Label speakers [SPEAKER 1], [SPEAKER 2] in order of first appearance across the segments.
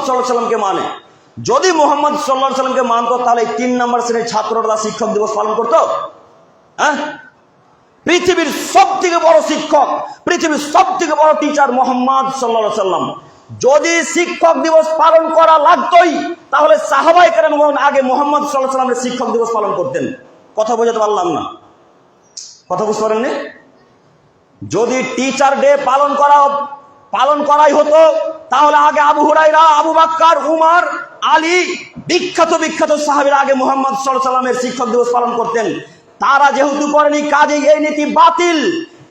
[SPEAKER 1] সাল্লাল্লাহু আলাইহি সাল্লামকে মানে। যদি মুহাম্মদ সাল্লাল্লাহু আলাইহি সাল্লামকে মানতো তাহলে 3 নম্বর শ্রেণীর ছাত্ররা শিক্ষক দিবস পালন করতো? হ্যাঁ, পৃথিবীর সবথেকে বড় শিক্ষক, পৃথিবীর সবথেকে বড় টিচার মুহাম্মদ সাল্লাল্লাহু আলাইহি সাল্লাম। যদি শিক্ষক দিবস পালন করা লাগতোই তাহলে সাহাবায়ে কেরাম আগে মুহাম্মদ সাল্লাল্লাহু আলাইহি সাল্লামের শিক্ষক দিবস পালন করতেন। কথা বোঝাতে পারলাম না? কথা বুঝতে পারেননি? যদি টিচার ডে পালন করাই হতো তাহলে আগে আবু হুরায়রা, আবু বকর, উমর, আলী, বিখ্যাত বিখ্যাত সাহাবীরা আগে মুহাম্মদ সাল্লাল্লাহু আলাইহি সাল্লামের শিক্ষক দিবস পালন করতেন। তারা যেহেতু করেনি, কাজেই এই নীতি বাতিল,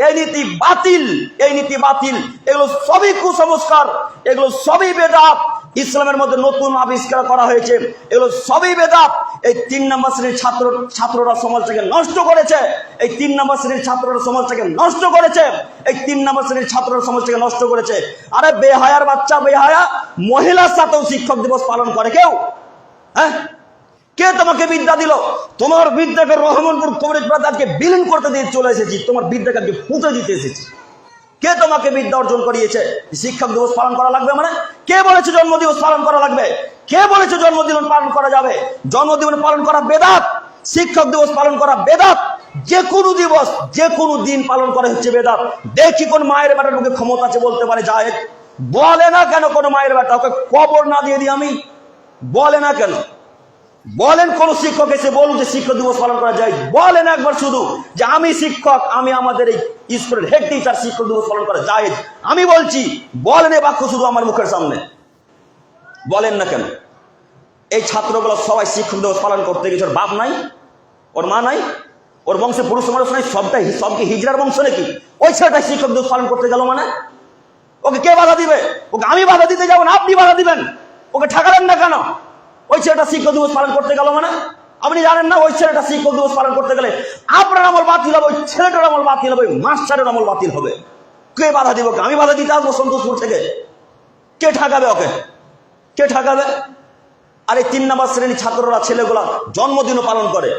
[SPEAKER 1] এই নীতি বাতিল, এই নীতি বাতিল। এগুলো সবই কুসংস্কার, এগুলো সবই বেদাত। ইসলামের মধ্যে নতুন আবিষ্কার করা হয়েছে, এগুলো সবই বেদাত। এই 3 নম্বর শ্রেণীর ছাত্ররা সমাজটাকে নষ্ট করেছে, এই 3 নম্বর শ্রেণীর ছাত্ররা সমাজটাকে নষ্ট করেছে, এই 3 নম্বর শ্রেণীর ছাত্ররা সমাজটাকে নষ্ট করেছে। আরে বেহায়ার বাচ্চা, বেহায়া মহিলার সাথেও শিক্ষক দিবস পালন করে কেউ? হ্যাঁ, কে তোমাকে বিদ্যা দিল? তোমার বিদ্যাকে রহমানপুর কবরেজ আজকে বিলীন করতে দিয়ে চলে এসেছি, তোমার বিদ্যাকে আজকে ফুটে দিতে এসেছি। কে তোমাকে বিদ্যা অর্জন করিয়েছে? শিক্ষক দিবস পালন করা লাগবে মানে? কে বলেছে জন্মদিবস পালন করা লাগবে? কে বলেছে জন্মদিন পালন করা যাবে? জন্মদিন পালন করা বেদাত, শিক্ষক দিবস পালন করা বেদাত। যে কোনো দিবস, যে কোনো দিন পালন করা হচ্ছে বেদাত। দেখি কোন মায়ের বেটার মুখে ক্ষমতা আছে বলতে পারে জায়েজ? বলে না কেন কোন মায়ের বেটা? ওকে কবর না দিয়ে দিই আমি? বলে না কেন? বলেন কোন শিক্ষক এসে বলুন যে শিক্ষক দিবস পালন করা যায়? বলেন একবার শুধু যে আমি শিক্ষক, আমি আমাদের এই স্কুলের হেড টিচার, শিক্ষক দিবস পালন করা যায় আমি বলছি। বলেন এ বাক্য শুধু আমার মুখের সামনে, বলেন না কেন? এই ছাত্রগুলো সবাই শিক্ষক দিবস পালন করতে গেছে। ওর বাপ নাই, ওর মা নাই, ওর বংশে পুরুষ মানুষ নাই, সবকে হিজড়ার বংশ নাকি? ওই ছেলেটা শিক্ষক দিবস পালন করতে গেল মানে? ওকে কে বাধা দিবে? ওকে আমি বাধা দিতে যাবো না, আপনি বাধা দিবেন? ওকে ঠেকালেন না কেন? ওই ছেলেটা শিক্ষক দিবস পালন করতে গেল মানে? আপনি জানেন না ওই ছেলেটা শিক্ষক দিবস পালন করতে গেলে আপনার আমল বাতিল হবে, ওই ছেলেটার আমল বাতিল হবে, ওই মাস্টারের আমল বাতিল হবে। কে বাধা দিব? আমি বাধা দিতে আসবো সন্তোষপুর থেকে? কে ঠেকাবে ওকে? কে ঠেকাবে? আর এই 3 নম্বর শ্রেণীর ছাত্ররা, ছেলেগুলা জন্মদিনও পালন করে।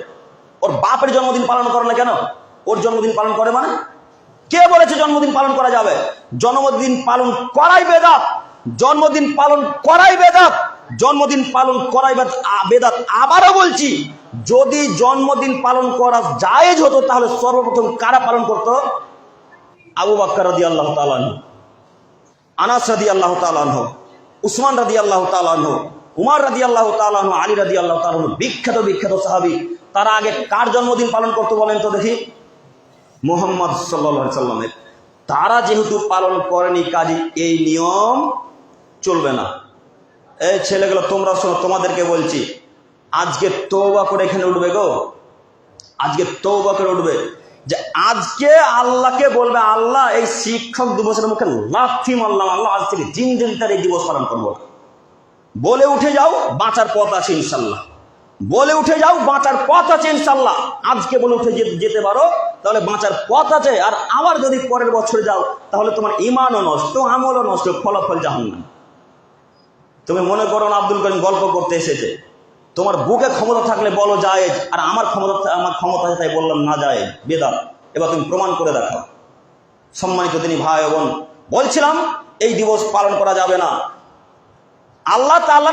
[SPEAKER 1] ওর বাপের জন্মদিন পালন করে না কেন? ওর জন্মদিন পালন করে মানে? কে বলেছে জন্মদিন পালন করা যাবে? জন্মদিন পালন করাই বেদাত, জন্মদিন পালন করাই বেদাত, জন্মদিন পালন করাই বেদাত। আবারও বলছি, যদি জন্মদিন পালন করা জায়েজ হতো তাহলে সর্বপ্রথম কারা পালন করতো? আবু বকর রাদিয়াল্লাহু তাআলা আনহু, আনাস রাদিয়াল্লাহু তাআলা আনহু, উসমান রাদিয়াল্লাহু তাআলা আনহু, উমর রাদিয়াল্লাহু তাআলা আনহু, আলী রাদিয়াল্লাহু তাআলা আনহু, বিখ্যাত বিখ্যাত সাহাবী। তারা আগে কার জন্মদিন পালন করতো বলেন তো দেখি? মুহাম্মদ সাল্লাল্লাহু আলাইহি সাল্লামের। তারা যেহেতু পালন করেনি, কাজে এই নিয়ম চলবে না। এই ছেলেগুলো তোমরা শোনো, তোমাদেরকে বলছি, আজকে তওবা করে এখানে উঠবে গো, আজকে তওবা করে উঠবে যে আজকে আল্লাহকে বলবে, আল্লাহ এই শিক্ষক দিবসের মুখে লাথি মারলাম, আল্লাহ আজ থেকে দিন দিন তার এই দিবস পালন করবো। বলে উঠে যাও, বাঁচার পথ আছে ইনশাল্লাহ। বলে উঠে যাও, বাঁচার পথ আছে ইনশাল্লাহ। আজকে বলে উঠে যেতে পারো তাহলে বাঁচার পথ আছে। আর আবার যদি পরের বছর যাও তাহলে তোমার ঈমানও নষ্ট, আমলও নষ্ট, ফলাফল জাহান্নাম। তুমি মনে করো না আব্দুল করিম গল্প করতে এসেছে? তোমার বুকে ক্ষমতা থাকলে বলো জায়েজ, আর আমার ক্ষমতা আছে তাই বললাম না জায়েজ, বেদাত। এবার তুমি প্রমাণ করে দেখাও। সম্মানিত তিনি ভাই বোন, বলছিলাম এই দিবস পালন করা যাবে না। আল্লাহ তাআলা